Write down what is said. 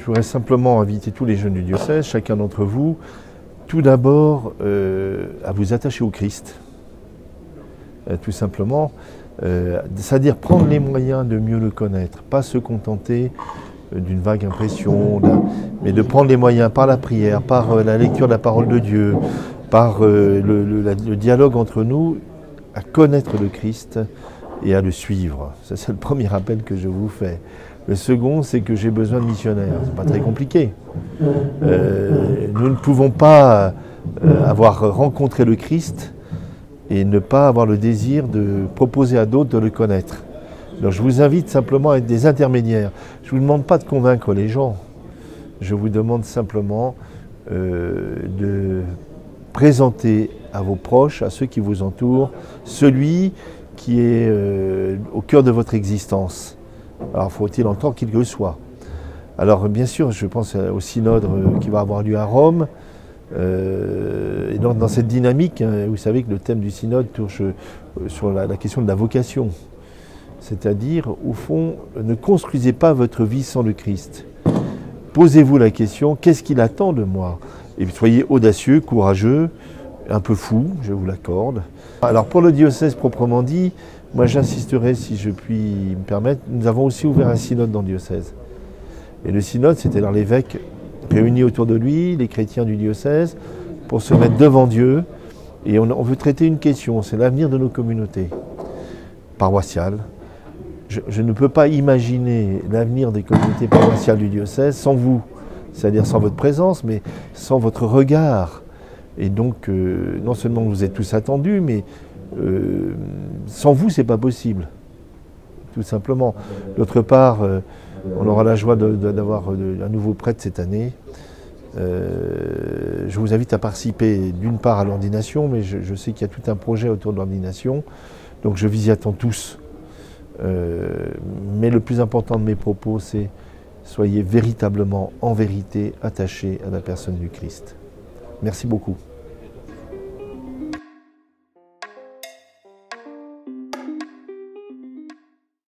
voudrais simplement inviter tous les jeunes du diocèse, chacun d'entre vous, tout d'abord à vous attacher au Christ, tout simplement, c'est-à-dire prendre les moyens de mieux le connaître, pas se contenter d'une vague impression, mais de prendre les moyens par la prière, par la lecture de la parole de Dieu, par le dialogue entre nous, à connaître le Christ et à le suivre. Ça, c'est le premier appel que je vous fais. Le second, c'est que j'ai besoin de missionnaires. C'est pas très compliqué. Nous ne pouvons pas avoir rencontré le Christ et ne pas avoir le désir de proposer à d'autres de le connaître. Alors je vous invite simplement à être des intermédiaires. Je ne vous demande pas de convaincre les gens. Je vous demande simplement de présenter à vos proches, à ceux qui vous entourent, celui qui est au cœur de votre existence. Alors faut-il encore qu'il le soit. Alors bien sûr, je pense au synode qui va avoir lieu à Rome. Et donc dans cette dynamique, vous savez que le thème du synode touche sur la question de la vocation. C'est-à-dire, au fond, ne construisez pas votre vie sans le Christ. Posez-vous la question, qu'est-ce qu'il attend de moi? Et soyez audacieux, courageux, un peu fou, je vous l'accorde. Alors pour le diocèse proprement dit, moi j'insisterai, si je puis me permettre, nous avons aussi ouvert un synode dans le diocèse. Et le synode, c'était dans l'évêque réunis autour de lui, les chrétiens du diocèse, pour se mettre devant Dieu. Et on veut traiter une question, c'est l'avenir de nos communautés paroissiales. Je ne peux pas imaginer l'avenir des communautés paroissiales du diocèse sans vous, c'est-à-dire sans votre présence, mais sans votre regard. Et donc, non seulement vous êtes tous attendus, mais sans vous, c'est pas possible, tout simplement. D'autre part, on aura la joie d'avoir un nouveau prêtre cette année. Je vous invite à participer d'une part à l'ordination, mais je sais qu'il y a tout un projet autour de l'ordination, donc je vous y attends tous. Mais le plus important de mes propos, c'est soyez véritablement, en vérité, attachés à la personne du Christ. Merci beaucoup.